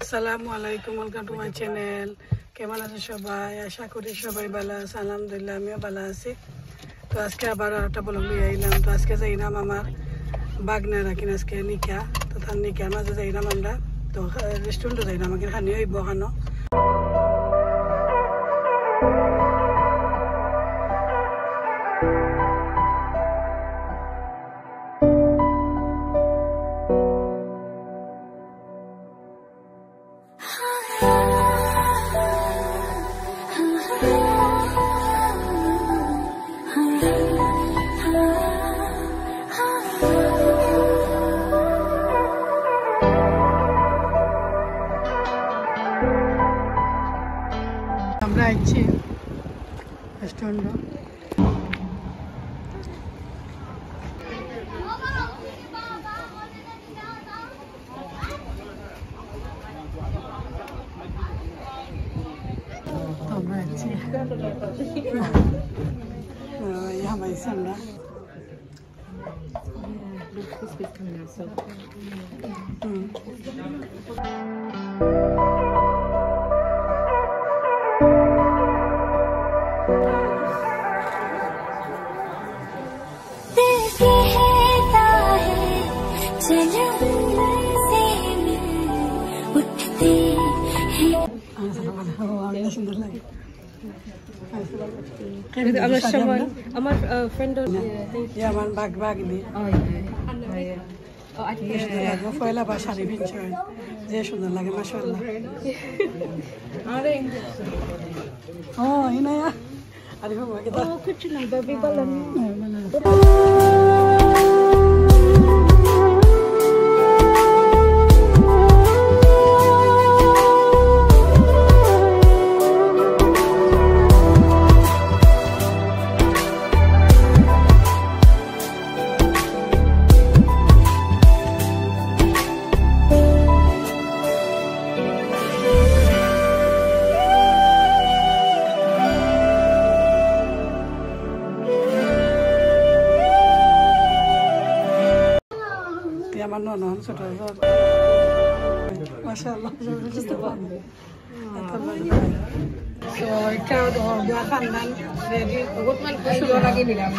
আসসালামু আলাইকুম, welcome to my channel. কেমন আছে সবাই? আশা করি সবাই ভালো আছে। আলহামদুলিল্লাহ আমিও ভালো আছি। তো আজকে আবার একটা ব্লগ নিয়ে আইলাম। তো আজকে যাইলাম আমার বাগনার রাখিন আজকে নিকা। তো তার নিকার মাঝে যাইলাম আমরা। তো রেস্টুরেন্টে যাইলাম, আমাকে খানি হইব খানো। আমরা আইছি রেস্টুরেন্ট। আমরা আইছি হামাইছি আমরা। সুন্দর লাগে আমার ফ্রেন্ড আমার বাগ বাগনি পয়লা বা শাড়ি পিনছে যে সুন্দর লাগে মাশাআল্লাহ। ও ইনায়া আরে বাবা কি তো কিছু না বেবি বলেন আমার ননদ ছোট মাশাআল্লাহ so crowd of the khandan ready বহুত মান সুন্দর লাগে নিলাম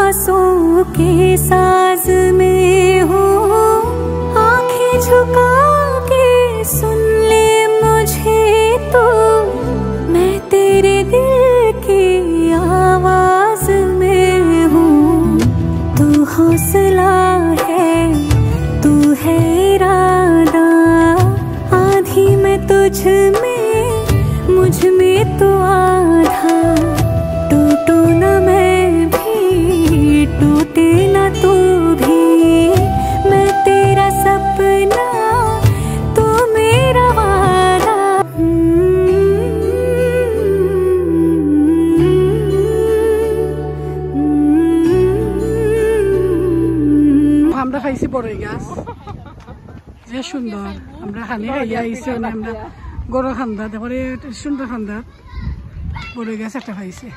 सांसों के साज में हूँ, आंखें झुका के सुन ले मुझे तो, मैं तेरे दिल की आवाज में हूँ। तू हौसला है, तू है इरादा, आधी मैं तुझ में, मुझ में तो आधा। टूटू न मैं भी, टूटे न तू भी, मैं तेरा सपना, तू मेरा वादा। আমরা খাইছি বড়ই গাছ, যে সুন্দর। আমরা খালি খাইয়া আইছি, আমরা গরু খান্দা, তারপরে সুন্দর খান্দা বড়ই গাছ একটা খাইছি।